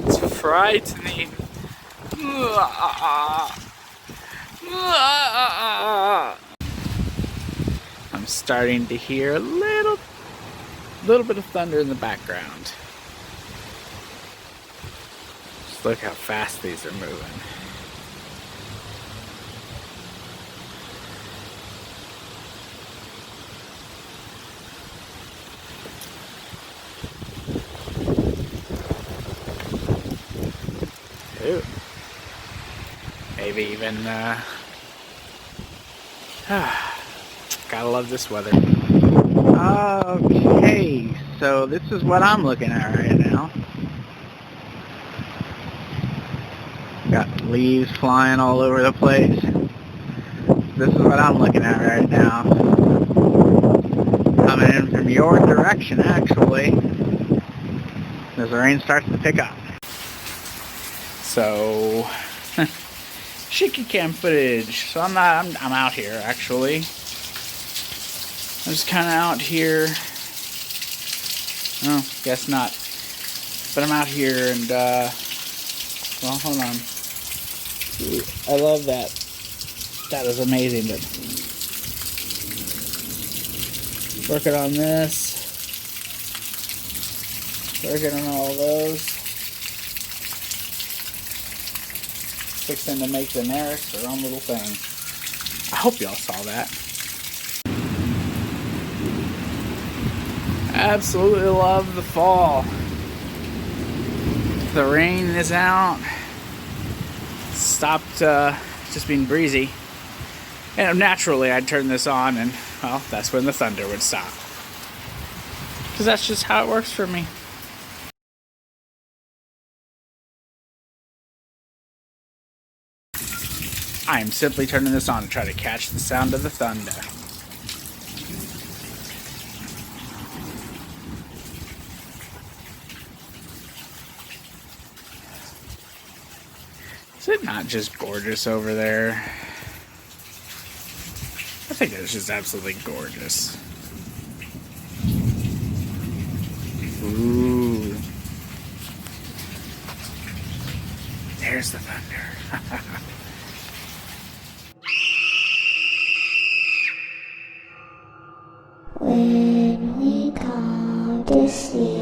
It's frightening. I'm starting to hear a little bit of thunder in the background. Just look how fast these are moving. Ooh. Maybe even, gotta love this weather. Okay, so this is what I'm looking at right now. Got leaves flying all over the place. This is what I'm looking at right now. Coming in from your direction, actually, as the rain starts to pick up. So, shaky cam footage. So I'm out here actually. I'm just kind of out here. Oh, guess not. But I'm out here and, well, hold on. Ooh, I love that. That was amazing, but working on this. Working on all those. Fixing to make the Daenerys their own little thing. I hope y'all saw that. Absolutely love the fall. The rain is out. Stopped just being breezy. And naturally I'd turn this on and, well, that's when the thunder would stop. Because that's just how it works for me. I am simply turning this on to try to catch the sound of the thunder. Is it not just gorgeous over there? I think it's just absolutely gorgeous. Ooh. There's the thunder. When we come to see.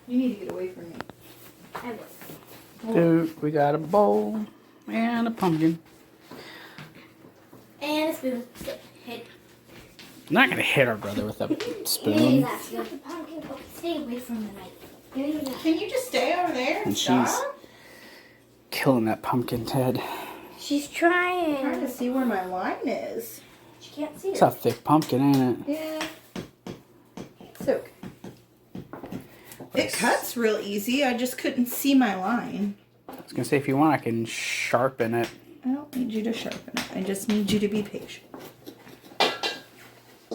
You need to get away from me. I will. Dude, we got a bowl and a pumpkin. And a spoon. Hit. I'm not gonna hit our brother with a Yeah, spoon. that's good. The pumpkin. Okay, stay away from the knife. Here you go. Can you just stay over there And and she's stop? killing that pumpkin, Ted. She's trying. I'm trying to see where my line is. She can't see It's a it. thick pumpkin, ain't it? Yeah. It's okay. It cuts real easy. I just couldn't see my line. I was gonna say, if you want, I can sharpen it. I don't need you to sharpen it. I just need you to be patient.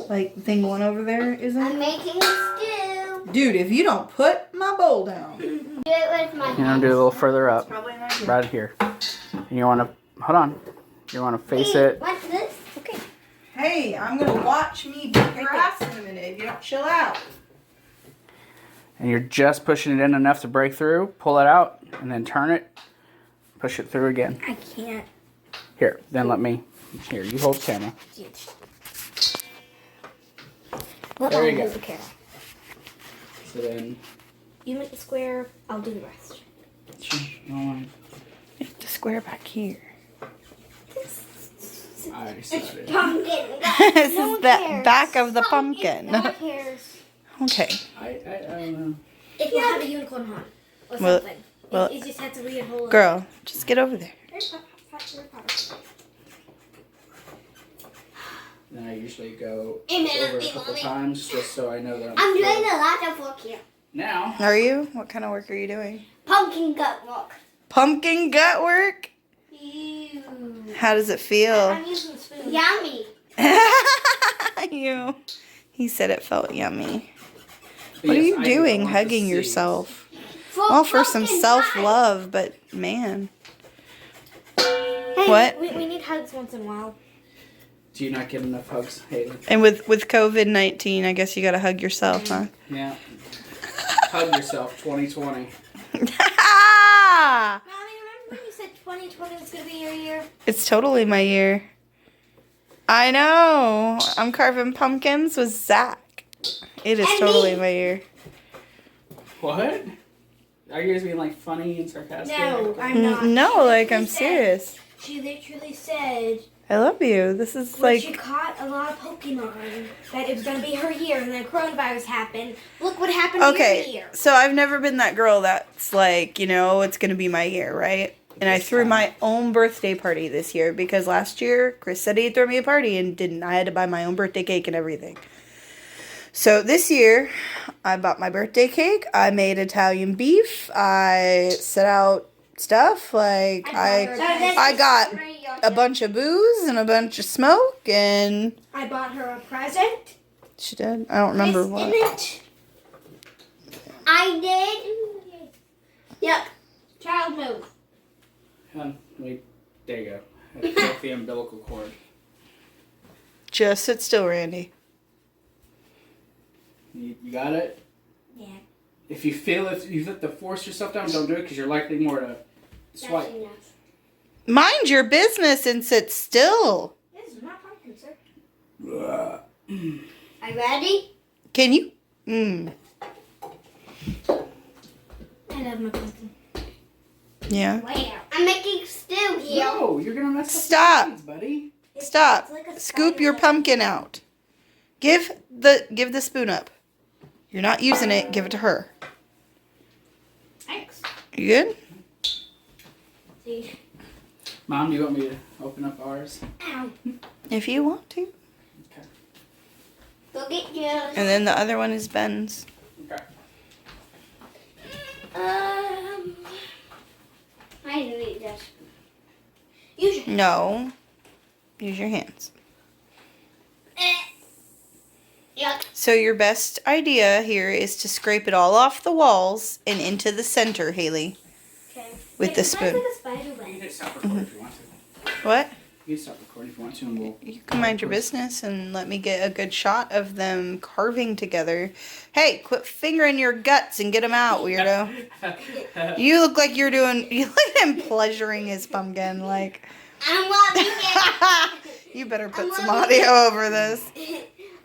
Like thing one over there, isn't I'm it? making a stew. Dude, if you don't put my bowl down. Do it with my You're gonna do it a little further up, Probably not good. right here. And you wanna, hold on. You wanna face it. What's this? Okay. Hey, I'm gonna watch me beat your ass in a minute if you don't chill out. And you're just pushing it in enough to break through. Pull it out, and then turn it. Push it through again. I can't. Here, then let me. Here, you hold the camera. There you go. The camera. So then, You make the square. I'll do the rest. The square back here. I already started. Pumpkin. This No is one the cares. back of the pumpkin. No one cares. Okay. I don't know. If you have a unicorn horn or Well- something, well, it just has a weird hole. Girl, just get over there. Then I usually go Amen, over a amen, couple amen. times just so I know that I'm doing a lot of work here. Now, Are you? What kind of work are you doing? Pumpkin gut work. Pumpkin gut work? Ew. How does it feel? I'm using the spoon. Yummy. You. He said it felt yummy. What are you doing, hugging yourself? Well, for some pumpkin self-love, but man. Hey, What? We need hugs once in a while. do you not get enough hugs, Haley? And with COVID-19, I guess you gotta hug yourself, huh? Yeah. Hug yourself, 2020. Mommy, remember when you said 2020 was going to be your year? It's totally my year. I know. I'm carving pumpkins with Zach. It is And totally me. my year. What? Are you guys being like funny and sarcastic? No, I'm not. No, like I'm She said- serious. She literally said I love you. This is when she like caught a lot of Pokemon that it was going to be her year and then coronavirus happened. Look what happened to your okay. year. So I've never been that girl that's like, you know, it's gonna be my year, right? And I threw my own birthday party this year because last year Chris said he'd throw me a party and didn't. I had to buy my own birthday cake and everything. So this year, I bought my birthday cake. I made Italian beef. I set out stuff like I got a bunch of booze and a bunch of smoke, and I bought her a present. she did. I don't remember what. Didn't. I did. Yuck. Child move. Wait, there you go. That's off the umbilical cord. Just sit still, Randy. You got it? Yeah. If you feel if you have to force yourself down, don't do it because you're likely more to swipe. That's enough. Mind your business and sit still. This is not pumpkin, sir. Are you ready? Can you? I love my pumpkin. Yeah. Where? I'm making stew here. No, you're gonna mess up Stop. the seeds, buddy. Stop. It's like a Scoop your spider. pumpkin out. Give the spoon up. You're not using it. Give it to her. Thanks. You good? See. Mom, do you want me to open up ours? Ow. If you want to. Okay. Go get yours. And then the other one is Ben's. Okay. I do eat this. Use your No. Use your hands. Yuck. So your best idea here is to scrape it all off the walls and into the center, Haley. Okay. With the spoon. Like a spider You web. can stop recording if you want to. What? You can stop recording if you want to, and we'll. You can mind your business and let me get a good shot of them carving together. Hey, quit fingering your guts and get them out, weirdo. You look like you look like him pleasuring his pumpkin. Like, I'm rubbing it. you better put some audio over this.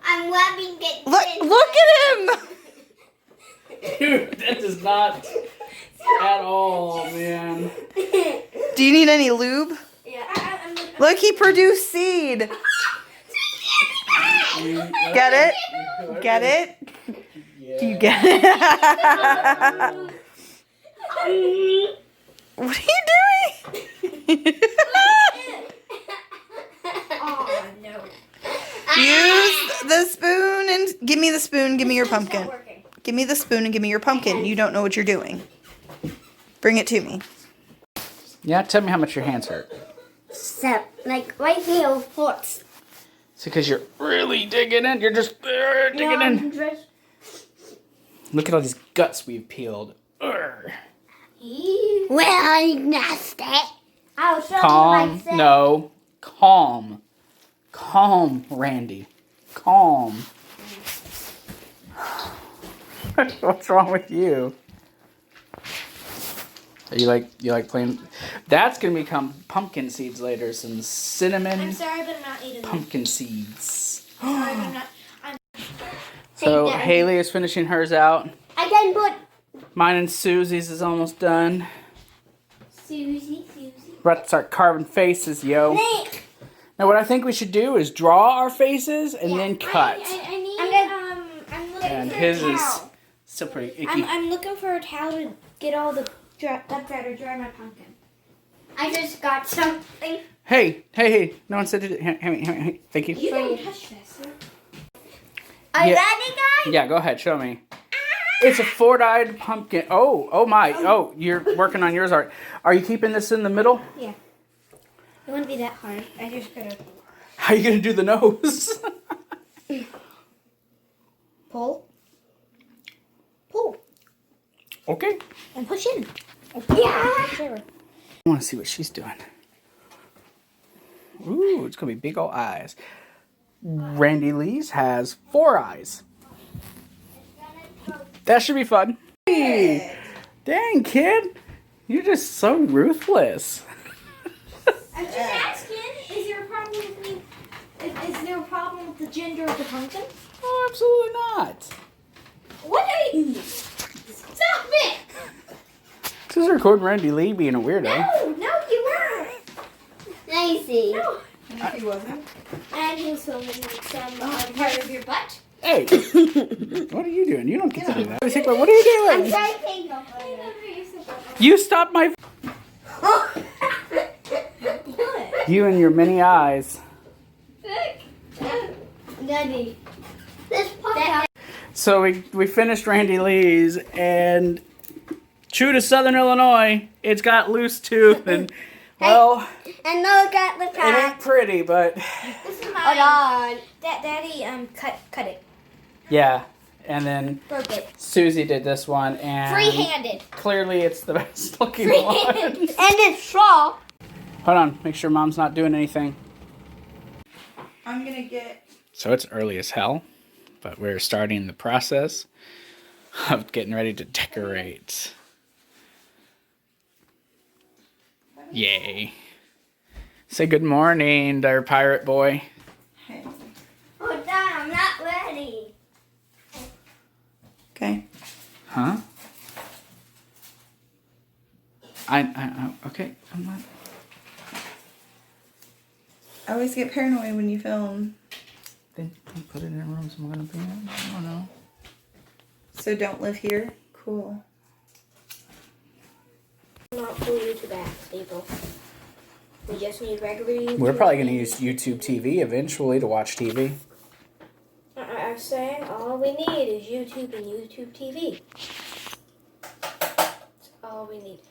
I'm rubbing it. Look at him! Dude, that does not at all, man. Do you need any lube? Yeah. Look, he produced seed. Get it? Get it? Yeah. Do you get it? What are you doing? Oh no. Use the spoon and give me the spoon. Give me your It's not pumpkin. working. Give me the spoon and give me your pumpkin. You don't know what you're doing. Bring it to me. Yeah, tell me how much your hands hurt. So, like right here, hurts. It's because you're really digging in. You're just digging in. Look at all these guts we've peeled. Urgh. Well, nasty. I'll show you Calm. myself. No. Calm. Calm, Randy. Calm. What's wrong with you? You like playing? That's gonna become pumpkin seeds later. Some cinnamon I'm sorry, but I'm not eating them. pumpkin seeds. Sorry, but I'm not. So Hey, Dad. Haley is finishing hers out. I can put Mine and Susie's is almost done. Susie. We're about to start carving faces, yo. Nick. Now what I think we should do is draw our faces and then cut. I need. I'm looking And for his a is towel. still pretty icky. I'm looking for a towel to get all the guts out or dry my pumpkin. I just got something. Hey. No one said it. Hey. Thank you. You don't touch this. Yeah. Are you ready, guys? Yeah, go ahead. Show me. It's a four-eyed pumpkin. Oh my. Oh, you're working on yours. Are you keeping this in the middle? Yeah. It wouldn't be that hard. I just gotta How are you going to do the nose? pull. Okay. And push in. Yeah. Sure. I want to see what she's doing. Ooh, it's going to be big old eyes. Randy Lee's has 4 eyes. That should be fun. Hey, dang, kid. You're just so ruthless. I'm just asking, is there a problem with me? Is there a problem with the gender of the pumpkin? Oh, absolutely not. What are you? Stop it! This is recording Randy Lee being a weirdo. No, you weren't. Lazy. No. He wasn't. And he was filming some part of your butt. Hey, what are you doing? You don't get to do that. What are you I'm doing? typing. You stopped my... You and your many eyes. Daddy. This pumpkin. So we finished Randy Lee's, and true to Southern Illinois, it's got loose tooth, and well, And look at the it top. ain't pretty, but This is mine. Hold on. Daddy, cut it. yeah. And then Broke it. Susie did this one, and Free-handed. clearly it's the best looking Free-handed. one. And it's straw. Hold on, make sure Mom's not doing anything. I'm gonna get. So it's early as hell, but we're starting the process of getting ready to decorate. Yay. Say good morning, there, pirate boy. Hey. Oh, Dad, I'm not ready. Okay. Huh? Okay, I'm not. I always get paranoid when you film. Then put it in a room so I'm gonna be in. I don't know. So don't live here? Cool. Not full YouTube apps, people. We just need regular YouTube. We're probably gonna use YouTube TV eventually to watch TV. I'm saying all we need is YouTube and YouTube TV. That's all we need.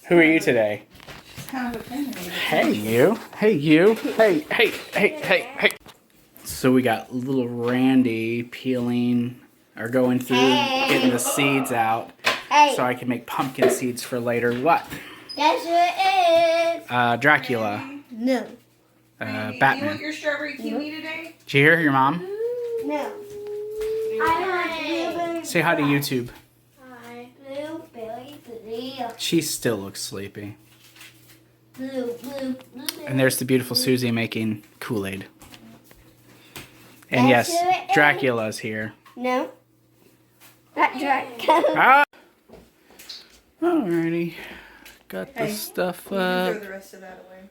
Who are you today? Kind of opinionated. Hey you. Hey you. Hey. So we got little Randy peeling or going through getting the seeds out. Hey. So I can make pumpkin seeds for later. What? Guess who it is? Dracula. No. Do you Batman. want your strawberry kiwi today? Did you hear your mom? No. I want Say hi to YouTube. Hi, blueberry, blue. She still looks sleepy. Blue. And there's the beautiful Susie making Kool-Aid. And Guess yes, who it is? Dracula's here. No. Not Dracula. Ah! Alrighty. Got the Hey, stuff You can up. throw the rest of that away.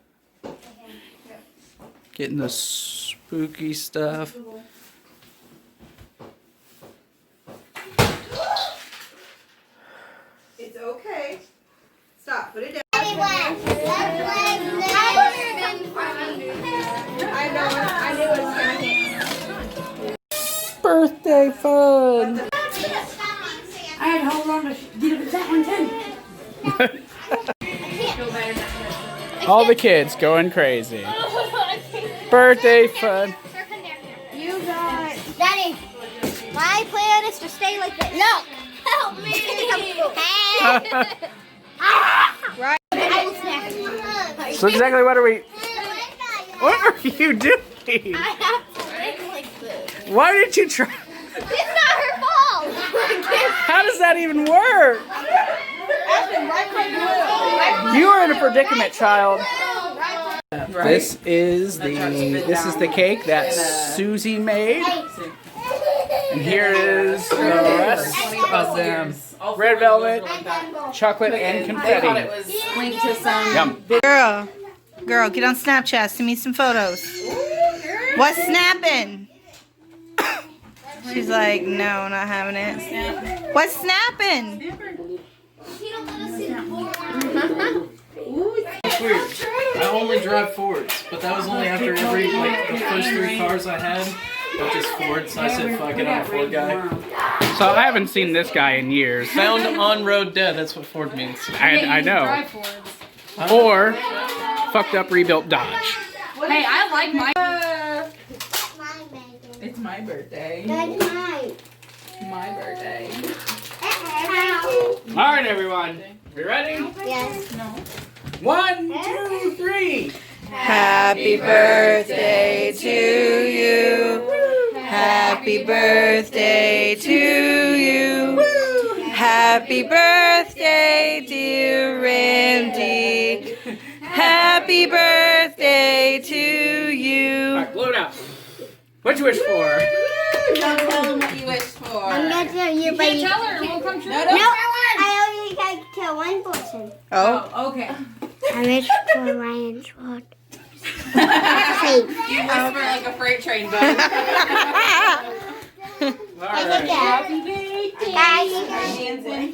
Getting the spooky stuff. It's okay. Stop. Put it down. I knew it was coming. Birthday fun! I had to hold on to get that one too. All the kids going crazy. Birthday fun. You got Daddy. My plan is to stay like this. No. Help me. Right. So exactly what are we... What are you doing? I have to live like this. Why did you try... It's not her fault. How does that even work? You are in a predicament, child. This is the cake that Susie made. And here is the rest of them. Red velvet, chocolate, and confetti. It was linked to some. Yum. Girl, get on Snapchat. Send me some photos. What's snapping? She's like, no, not having it. What's snapping? I only drive Fords, but that was only after every, the first 3 cars I had were just Fords, so I said, fuck it, I'm a Ford guy. So I haven't seen this guy in years. Found on road dead, that's what Ford means. I know. Or fucked up rebuilt Dodge. Hey, I like my. It's my birthday. That's mine. My birthday. All right, everyone. We ready? Yes. 1, 2, 3. Happy birthday to you. Happy birthday to you. Happy birthday, dear Randy. Happy birthday to you. All right, blow it out. What'd you wish for? Don't tell them what you wished for. I'm not telling you, but you Tell her, it won't come true. No, I only got to tell one person. Oh, Okay. I wish for Ryan's rod. You whisper like a freight train, bud. All right. Happy birthday. Dancing.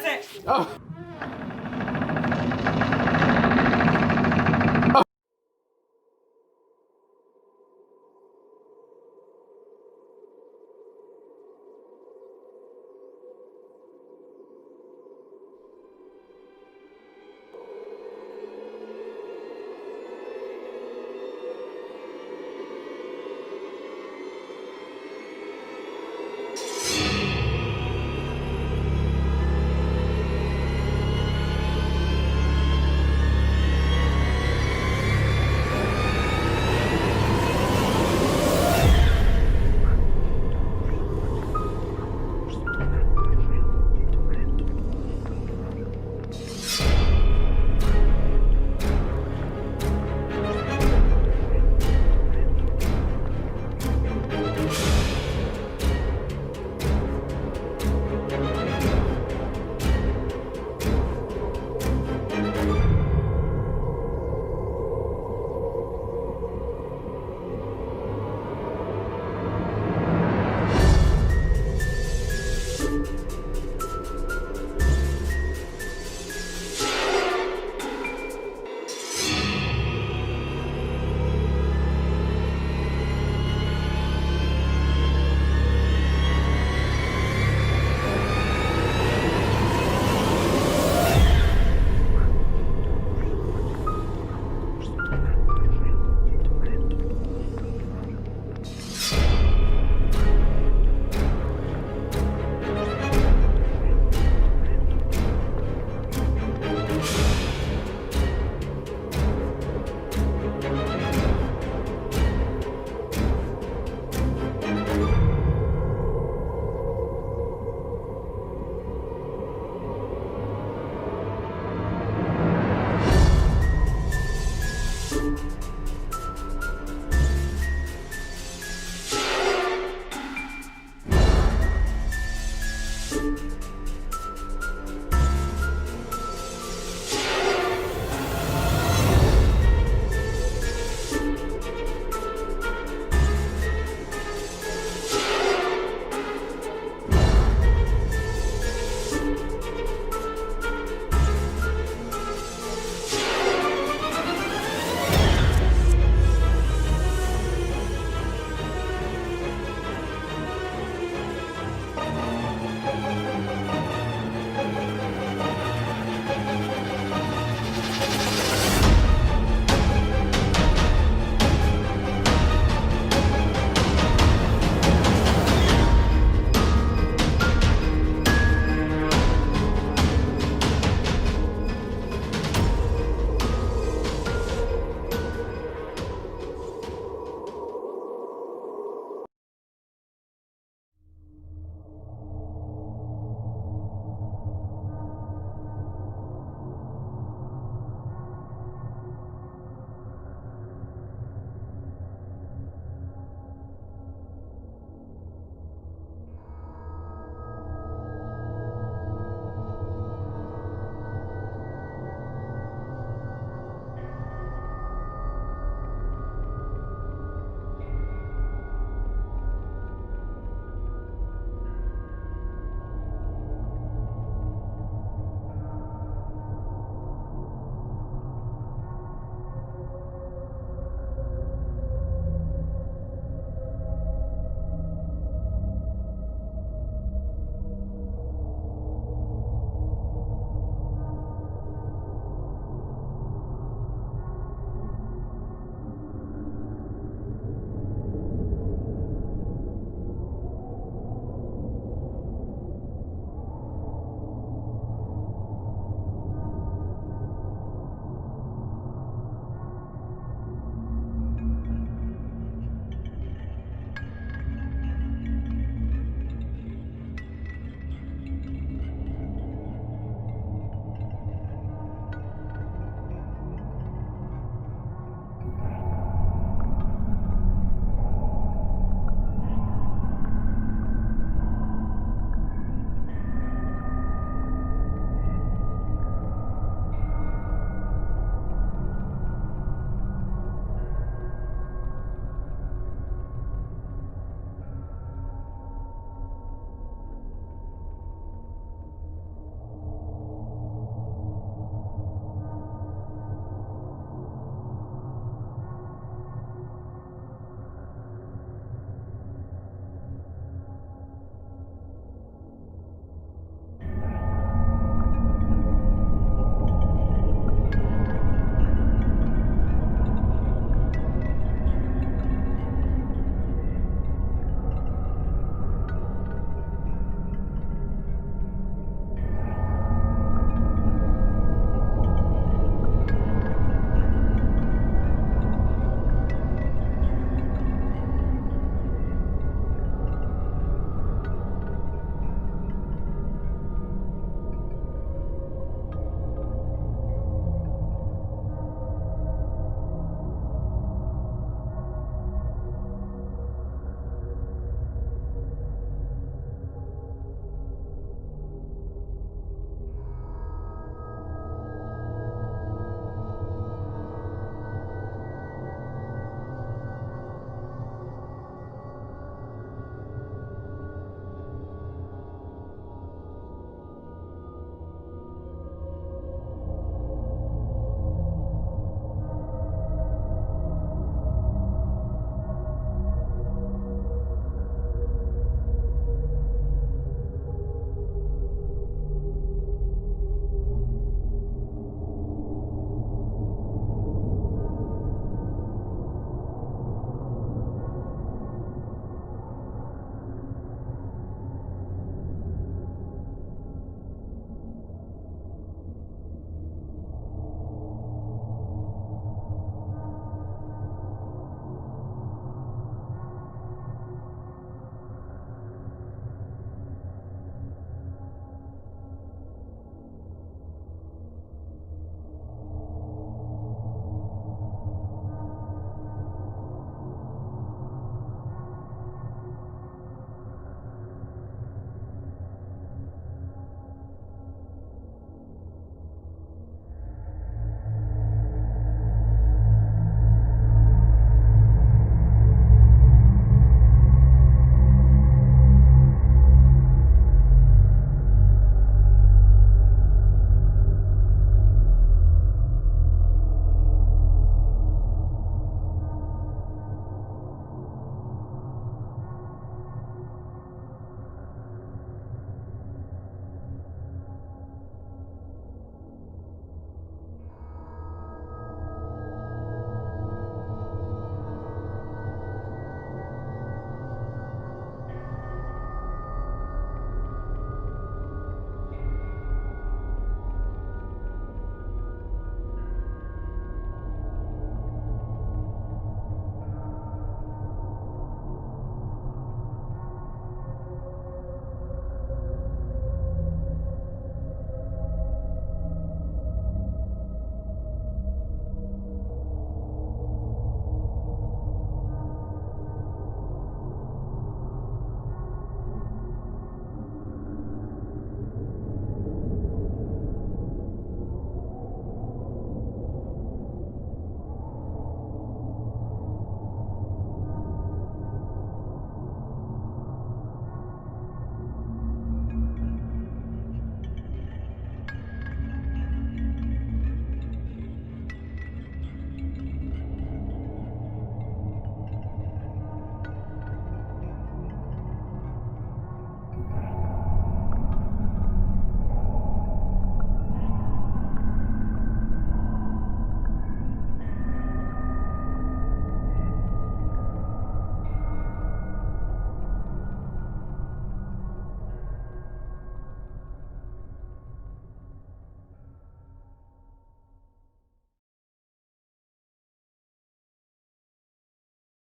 press it. Oh.